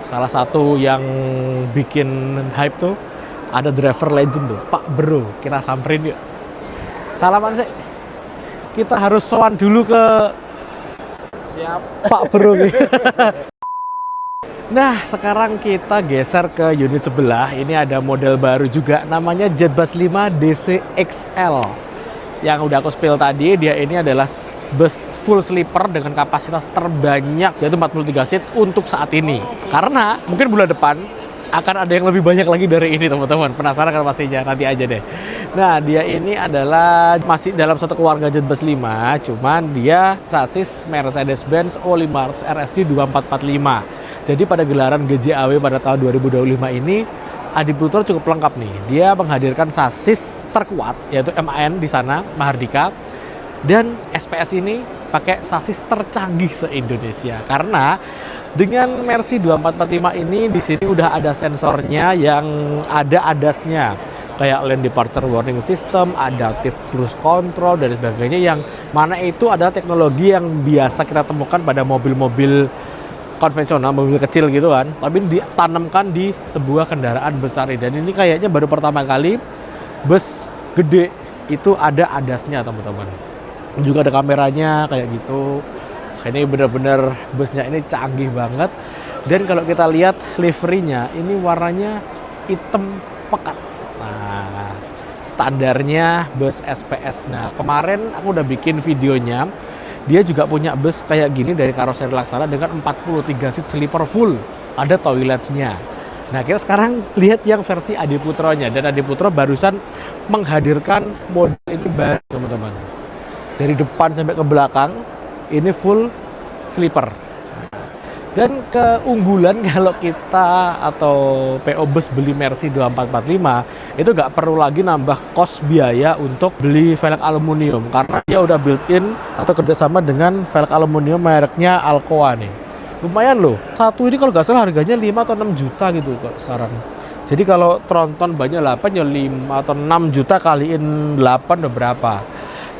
Salah satu yang bikin hype tuh ada driver legend tuh, Pak Bro. Kita samperin yuk. Salaman sih. Kita harus sowan dulu ke Siap. Pak Bro. Nah, sekarang kita geser ke unit sebelah. Ini ada model baru juga, namanya Jetbus 5 DC XL. Yang udah aku spill tadi, dia ini adalah bus full sleeper dengan kapasitas terbanyak, yaitu 43 seat untuk saat ini. Karena mungkin bulan depan akan ada yang lebih banyak lagi dari ini, teman-teman. Penasaran kan pastinya? Nanti aja deh. Nah, dia ini adalah masih dalam satu keluarga Jetbus 5, cuman dia sasis Mercedes-Benz O500 RSD 2445. Jadi pada gelaran GJAW pada tahun 2025 ini, Adi Putro cukup lengkap nih. Dia menghadirkan sasis terkuat, yaitu MAN di sana, Mahardika. Dan SPS ini pakai sasis tercanggih se-Indonesia. Karena dengan Mercy 2445 ini di sini udah ada sensornya yang ada ADAS-nya. Kayak lane departure warning system, adaptive cruise control, dan sebagainya. Yang mana itu adalah teknologi yang biasa kita temukan pada mobil-mobil konvensional, mobil kecil gitu kan, tapi ditanamkan di sebuah kendaraan besar ini. Dan ini kayaknya baru pertama kali bus gede itu ada ADAS-nya, teman-teman. Juga ada kameranya kayak gitu. Ini benar-benar busnya ini canggih banget. Dan kalau kita lihat liverynya, ini warnanya hitam pekat. Nah, standarnya bus SPS. Nah, kemarin aku udah bikin videonya. Dia juga punya bus kayak gini dari karoseri Laksana dengan 43 seat sleeper full. Ada toiletnya. Nah, kita sekarang lihat yang versi Adi Putronya. Dan Adi Putro barusan menghadirkan model ini baru, teman-teman. Dari depan sampai ke belakang, ini full sleeper. Dan keunggulan kalau kita atau PO Bus beli Mercy 2445 itu nggak perlu lagi nambah kos biaya untuk beli velg aluminium, karena dia udah built-in atau kerjasama dengan velg aluminium mereknya Alcoa nih. Lumayan loh, satu ini kalau nggak salah harganya 5 atau 6 juta gitu kok sekarang. Jadi kalau tronton banyak 8 ya 5 atau 6 juta kaliin 8 udah berapa.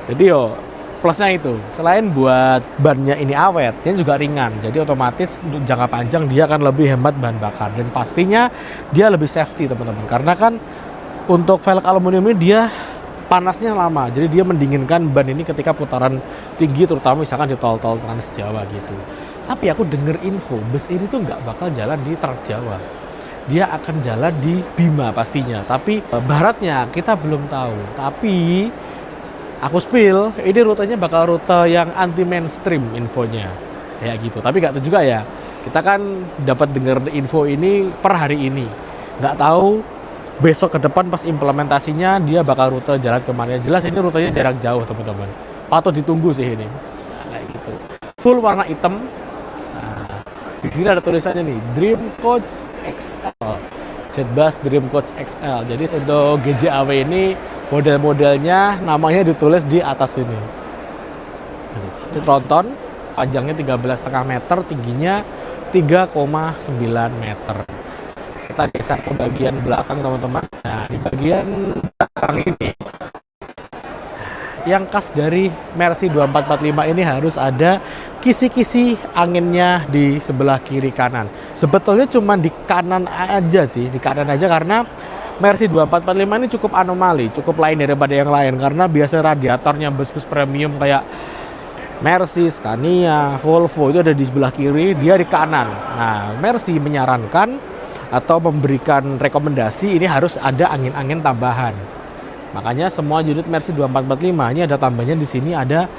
Jadi yo plusnya itu, selain buat bannya ini awet, dia juga ringan. Jadi otomatis untuk jangka panjang dia akan lebih hemat bahan bakar. Dan pastinya dia lebih safety, teman-teman. Karena kan untuk velg aluminium ini dia panasnya lama. Jadi dia mendinginkan ban ini ketika putaran tinggi, terutama misalkan di tol-tol Trans Jawa gitu. Tapi aku denger info, bus ini tuh nggak bakal jalan di Trans Jawa. Dia akan jalan di Bima pastinya. Tapi baratnya kita belum tahu. Tapi aku spill, ini rutenya bakal rute yang anti mainstream infonya. Kayak gitu, tapi nggak tahu juga ya. Kita kan dapat dengar info ini per hari ini. Nggak tahu besok ke depan pas implementasinya dia bakal rute jalan kemana. Jelas ini rutenya jarak jauh, teman-teman. Patut ditunggu sih ini. Nah, kayak gitu. Full warna hitam. Nah, di sini ada tulisannya nih, Dream Coach XL. Jetbus Dream Coach XL. Jadi untuk GJAW ini model-modelnya namanya ditulis di atas ini. Ini tronton, panjangnya 13,5 meter, tingginya 3,9 meter. Kita geser ke bagian belakang, teman-teman. Nah, di bagian belakang ini, yang khas dari Mercy 2445 ini harus ada kisi-kisi anginnya di sebelah kiri kanan. Sebetulnya cuma di kanan aja sih, di kanan aja, karena Mercy 2445 ini cukup anomali, cukup lain daripada yang lain. Karena biasanya radiatornya bus-bus premium kayak Mercy, Scania, Volvo itu ada di sebelah kiri, dia di kanan. Nah, Mercy menyarankan atau memberikan rekomendasi ini harus ada angin-angin tambahan. Makanya semua unit Mercy 2445 ini ada tambahnya di sini, ada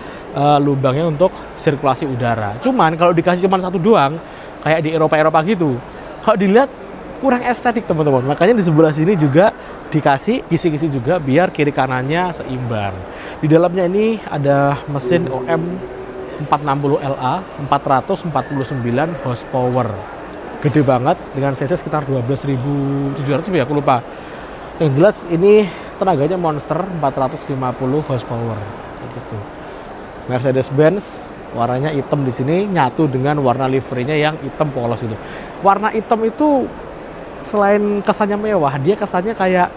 lubangnya untuk sirkulasi udara. Cuman kalau dikasih cuma satu doang, kayak di Eropa-Eropa gitu, kalau dilihat kurang estetik, teman-teman. Makanya di sebelah sini juga dikasih kisi-kisi juga biar kiri kanannya seimbang. Di dalamnya ini ada mesin OM 460LA 449 horsepower. Gede banget dengan cc sekitar 12.700 ya, aku lupa. Yang jelas ini tenaganya monster, 450 horsepower gitu. Mercedes-Benz warnanya hitam di sini nyatu dengan warna liverynya yang hitam polos itu. Warna hitam itu selain kesannya mewah, dia kesannya kayak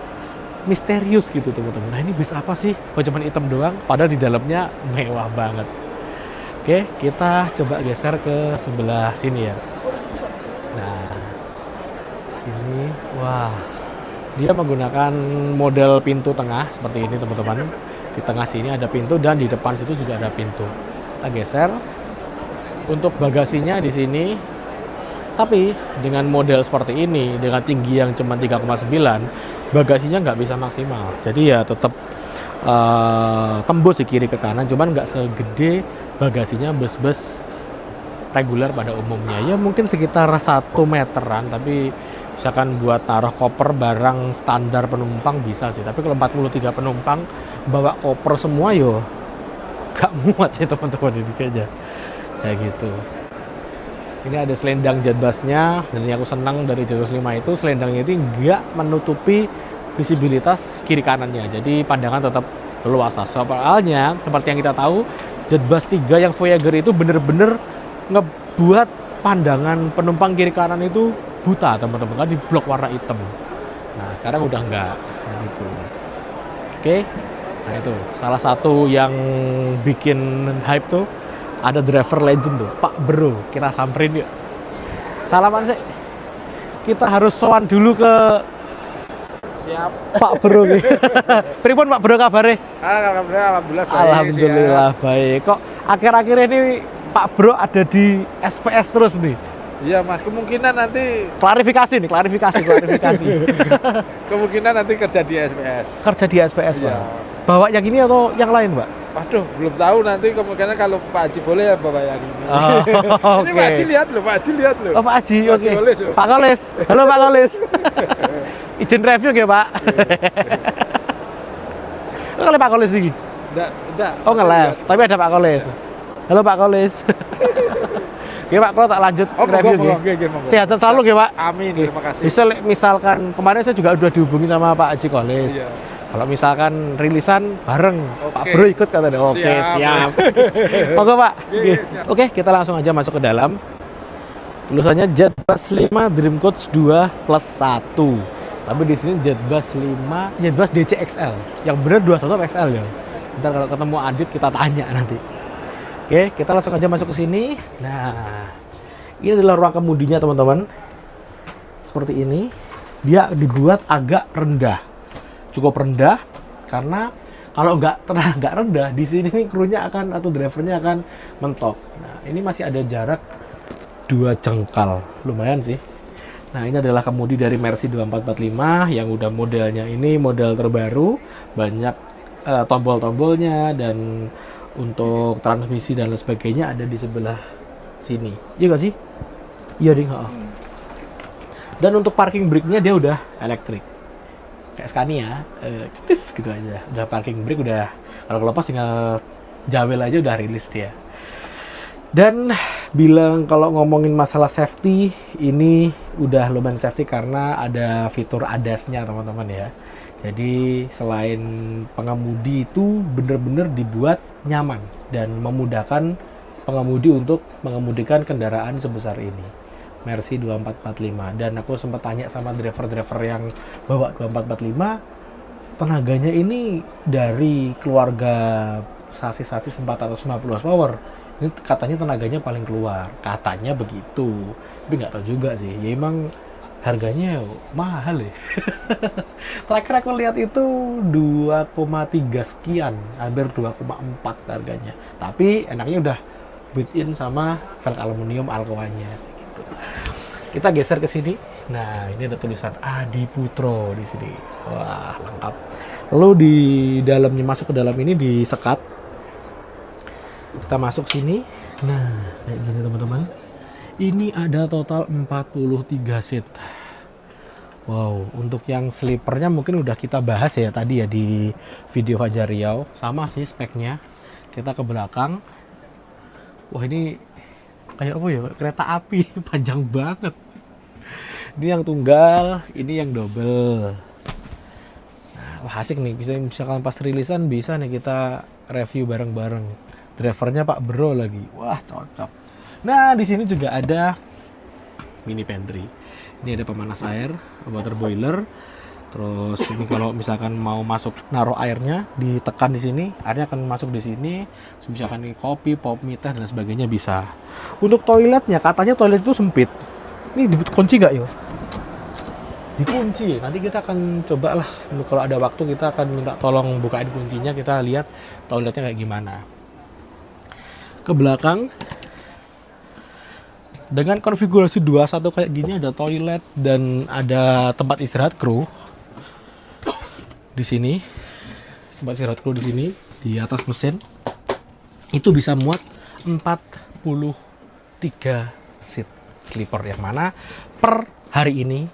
misterius gitu, teman-teman. Nah, ini bis apa sih? Kok cuma hitam doang? Padahal di dalamnya mewah banget. Oke, kita coba geser ke sebelah sini ya. Nah, Sini, wah, dia menggunakan model pintu tengah seperti ini teman-teman. Di tengah sini ada pintu dan di depan situ juga ada pintu. Kita geser. Untuk bagasinya di sini, tapi dengan model seperti ini, dengan tinggi yang cuma 3,9, bagasinya nggak bisa maksimal. Jadi ya tetap tembus di kiri ke kanan, cuman nggak segede bagasinya bus-bus reguler pada umumnya. Ya mungkin sekitar 1 meteran, tapi misalkan buat taruh koper barang standar penumpang bisa sih. Tapi kalau 43 penumpang bawa koper semua yo gak muat sih teman-teman ini kayaknya. Ya gitu. Ini ada selendang jetbusnya, dan yang aku senang dari Jetbus 5 itu selendangnya itu nggak menutupi visibilitas kiri kanannya. Jadi pandangan tetap leluasa. Soalnya seperti yang kita tahu, Jetbus 3 yang Voyager itu bener-bener ngebuat pandangan penumpang kiri kanan itu buta teman-teman, kan di blok warna hitam. Nah sekarang udah enggak gitu. Oke, nah itu salah satu yang bikin hype tuh, ada driver legend tuh, Pak Bro. Kita samperin yuk, salaman sih. Kita harus sowan dulu ke Siap. Pak Bro nih. Pripun Pak Bro kabare? Alhamdulillah baik. Alhamdulillah baik. Kok akhir-akhir ini Pak Bro ada di SPS terus nih? Iya Mas, kemungkinan nanti Klarifikasi. kemungkinan nanti kerja di SPS. Kerja di SPS, Pak. Iya. Bawa yang ini atau yang lain, Pak? Waduh, belum tahu nanti kemungkinan kalau Pak Haji boleh ya bawa yang ini. Oh, Ini oke. Pak Haji lihat loh, Pak Haji lihat loh. Oh, Pak Haji, Pak oke. Haji Kolis, oh. Pak Kolis. Halo, Pak Kolis. Izin review ya, Pak? Lo kali Pak Kolis ini? Enggak. Oh, nge-live. Tapi ada Pak Kolis. Halo, Pak Kolis. Oke, Pak, kalau tak lanjut review gitu. Sehat selalu ya, Pak. Amin, Oke. terima kasih. Misalkan kemarin saya juga udah dihubungi sama Pak Haji Kolis. Iya. Kalau misalkan rilisan bareng, Oke. Pak Bro ikut katanya. Oke, siap. Monggo, Pak. Oke. Oke, kita langsung aja masuk ke dalam. Tulisannya Jetbus 5 Dream Coach 2 plus 1. Tapi di sini Jetbus 5, Jetbus DCXL. Yang benar 21 XL ya. Ntar kalau ketemu Adit kita tanya nanti. Oke, kita langsung aja masuk ke sini. Nah, ini adalah ruang kemudinya teman-teman. Seperti ini. Dia dibuat agak rendah. Cukup rendah karena kalau nggak rendah di sini nih krunya akan atau drivernya akan mentok. Nah, ini masih ada jarak 2 jengkal, lumayan sih. Nah, ini adalah kemudi dari Mercy 2445 yang udah modelnya ini model terbaru, banyak tombol-tombolnya, dan untuk transmisi dan lain sebagainya ada di sebelah sini. Iya nggak sih? Iya ding. Dan untuk parking brake-nya dia udah elektrik. Kayak Scania, cedes gitu aja. Udah parking brake udah, kalau kelepas tinggal jawel aja udah rilis dia. Dan bilang kalau ngomongin masalah safety, ini udah lumayan safety karena ada fitur ADAS-nya teman-teman ya. Jadi selain pengemudi itu bener-bener dibuat nyaman dan memudahkan pengemudi untuk mengemudikan kendaraan sebesar ini. Mercy 2445. Dan aku sempat tanya sama driver-driver yang bawa 2445, tenaganya ini dari keluarga sasis-sasis 450 horsepower. Ini katanya tenaganya paling keluar. Katanya begitu. Tapi nggak tahu juga sih. Ya emang harganya mahal ya. Terakhir aku lihat itu 2,3 sekian, hampir 2,4 harganya. Tapi enaknya udah built-in sama velg aluminium Alcoa-nya gitu. Kita geser ke sini. Nah, ini ada tulisan Adi Putro di sini. Wah, lengkap. Lalu di dalamnya, masuk ke dalam ini disekat. Kita masuk sini. Nah, kayak gini teman-teman. Ini ada total 43 seat. Wow, untuk yang sleepernya mungkin udah kita bahas ya tadi ya di video Fajar Riau. Sama sih speknya. Kita ke belakang. Wah, ini kayak apa ya? Kereta api, panjang banget. Ini yang tunggal, ini yang double. Nah, wah asik nih. Misalkan pas rilisan bisa nih kita review bareng-bareng. Drivernya Pak Bro lagi. Wah, cocok. Nah, di sini juga ada mini pantry. Ini ada pemanas air, water boiler. Terus ini kalau misalkan mau masuk naruh airnya, ditekan di sini, airnya akan masuk di sini. Terus misalkan ini kopi, pop mie, teh dan sebagainya bisa. Untuk toiletnya, katanya toilet itu sempit. Ini kunci nggak yo? dikunci. Nanti kita akan coba lah, kalau ada waktu kita akan minta tolong bukain kuncinya, kita lihat toiletnya kayak gimana. Ke belakang dengan konfigurasi 21 kayak gini, ada toilet dan ada tempat istirahat kru di sini. Tempat istirahat kru di sini di atas mesin itu bisa muat 43 seat sleeper, yang mana per hari ini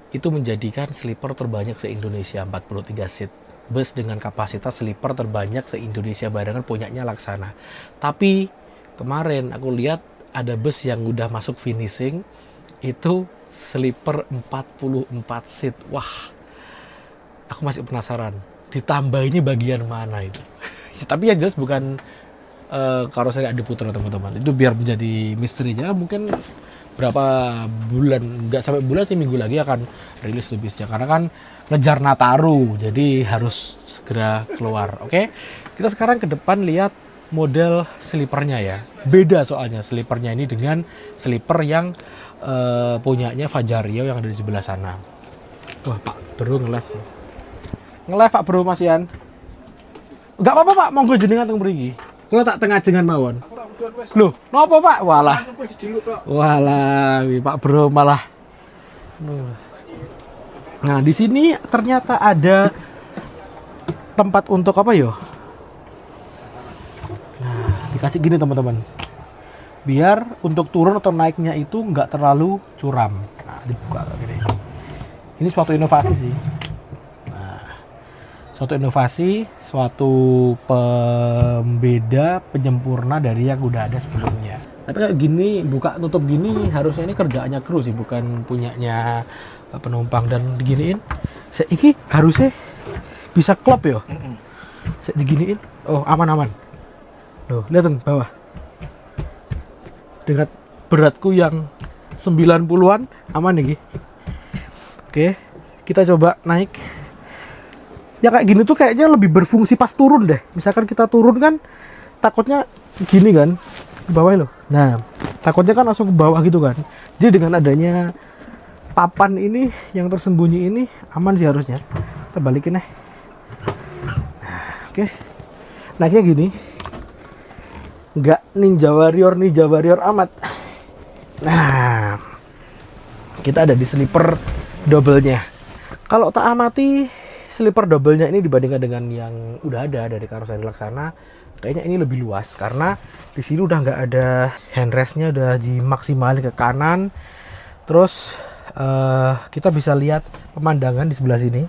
itu menjadikan sleeper terbanyak se-Indonesia, 43 seat. Bus dengan kapasitas sleeper terbanyak se-Indonesia barengan punyanya Laksana. Tapi kemarin aku lihat ada bus yang udah masuk finishing itu sleeper 44 seat. Wah, aku masih penasaran ditambah ini bagian mana itu. Tapi yang jelas bukan karoseri Adi Putra teman-teman. Itu biar menjadi misterinya. Mungkin berapa bulan, nggak sampai bulan sih, minggu lagi akan rilis lebihnya, karena kan ngejar Nataru, jadi harus segera keluar. Oke, kita sekarang ke depan lihat model sleepernya ya. Beda soalnya sleepernya ini dengan sleeper yang punyanya Fajario yang ada di sebelah sana. Wah, Pak Bro nge-live. Nge-live Pak Bro Mas Ian. Enggak apa-apa Pak, monggo jenengan teng mriki. Kalau tak tengah jengan mawon. Loh, napa Pak? Walah. Walah, Pak Bro malah. Nah, di sini ternyata ada tempat untuk apa yo? Nah, dikasih gini teman-teman. Biar untuk turun atau naiknya itu nggak terlalu curam. Nah, dibuka gini. Ini suatu inovasi sih. Suatu inovasi, suatu pembeda, penyempurna dari yang udah ada sebelumnya. Tapi kayak gini, buka tutup gini, harusnya ini kerjaannya kru sih, bukan punyanya penumpang. Dan diginiin, ini harusnya bisa klop ya. Saya diginiin, oh aman-aman. Loh, lihatin bawah. Dengan beratku yang 90-an, aman nih. Oke, kita coba naik. Ya kayak gini tuh kayaknya lebih berfungsi pas turun deh. Misalkan kita turun kan takutnya gini kan di bawah loh. Nah, takutnya kan langsung ke bawah gitu kan. Jadi dengan adanya papan ini yang tersembunyi ini aman sih harusnya. Kita balikin deh. Nah, oke. Naiknya gini. Nggak ninja warrior amat. Nah, kita ada di sleeper double-nya. Kalau tak amati sleeper double-nya ini dibandingkan dengan yang udah ada dari karoseri Laksana, kayaknya ini lebih luas karena di sini udah nggak ada handrestnya, udah dimaksimalin ke kanan. Terus kita bisa lihat pemandangan di sebelah sini,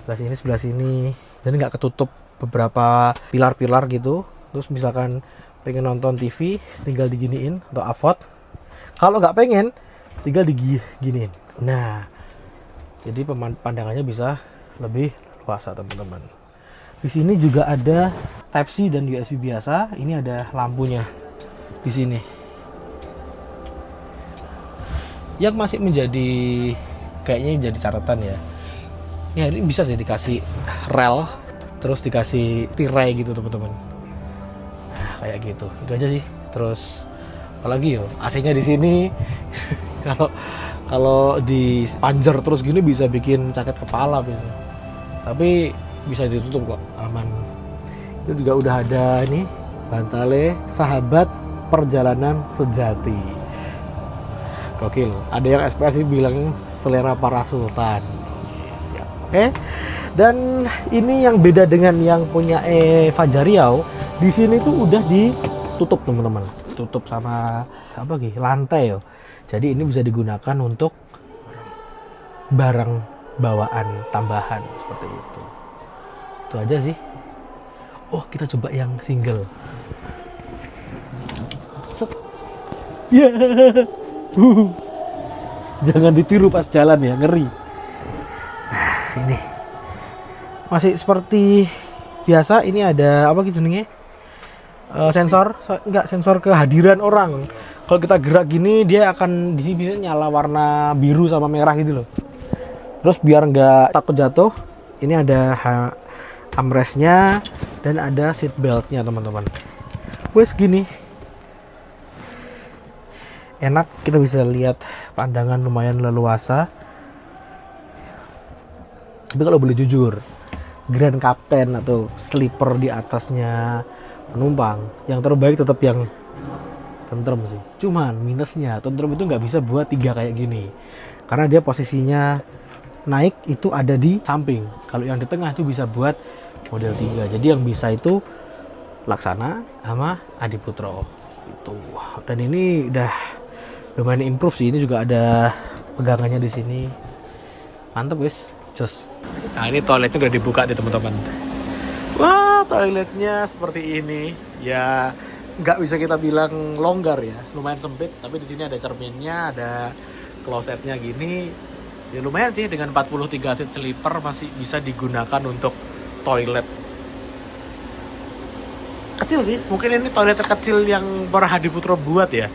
sebelah sini, dan nggak ketutup beberapa pilar-pilar gitu. Terus misalkan pengen nonton TV, tinggal diginiin atau AVOD. Kalau nggak pengen, tinggal diginiin. Nah, jadi pandangannya bisa lebih luas teman-teman. Di sini juga ada Type-C dan USB biasa. Ini ada lampunya di sini. Yang masih menjadi kayaknya jadi catatan ya. Ya ini bisa sih dikasih rel, terus dikasih tirai gitu teman-teman. Nah, kayak gitu. Itu aja sih. Terus apalagi yo, AC-nya di sini. Kalau di panjer terus gini bisa bikin sakit kepala gitu. Tapi bisa ditutup kok, aman. Itu juga udah ada ini Bantale sahabat perjalanan sejati. Gokil. Ada yang SPS bilang selera para sultan. Siap. Oke. Dan ini yang beda dengan yang punya Fajario, di sini tuh udah ditutup teman-teman. Tutup sama apa gitu, lantai yo. Jadi ini bisa digunakan untuk barang bawaan tambahan seperti itu. Itu aja sih. Oh, kita coba yang single. Set. Ya. Jangan ditiru pas jalan ya, ngeri. Nah, ini. Masih seperti biasa, ini ada apa gitu nih? Sensor kehadiran orang. Kalau kita gerak gini, dia akan di sini bisa nyala warna biru sama merah gitu loh. Terus biar nggak takut jatuh, ini ada armrestnya dan ada seat beltnya teman-teman. Wes gini, enak, kita bisa lihat pandangan lumayan leluasa. Tapi kalau boleh jujur, Grand Captain atau sleeper di atasnya penumpang, yang terbaik tetap yang tentrem sih. Cuman minusnya tentrem itu nggak bisa buat 3 kayak gini, karena dia posisinya naik itu ada di samping. Kalau yang di tengah itu bisa buat model 3. Jadi yang bisa itu Laksana sama Adiputro itu. Dan ini udah lumayan improve sih. Ini juga ada pegangannya di sini. Mantep guys, jos. Nah ini toiletnya udah dibuka nih teman-teman. Wah, toiletnya seperti ini. Ya nggak bisa kita bilang longgar ya, lumayan sempit. Tapi di sini ada cerminnya, ada klosetnya gini. Ya lumayan sih, dengan 43 seat sleeper masih bisa digunakan untuk toilet. Kecil sih, mungkin ini toilet terkecil yang para Hadiputro buat ya.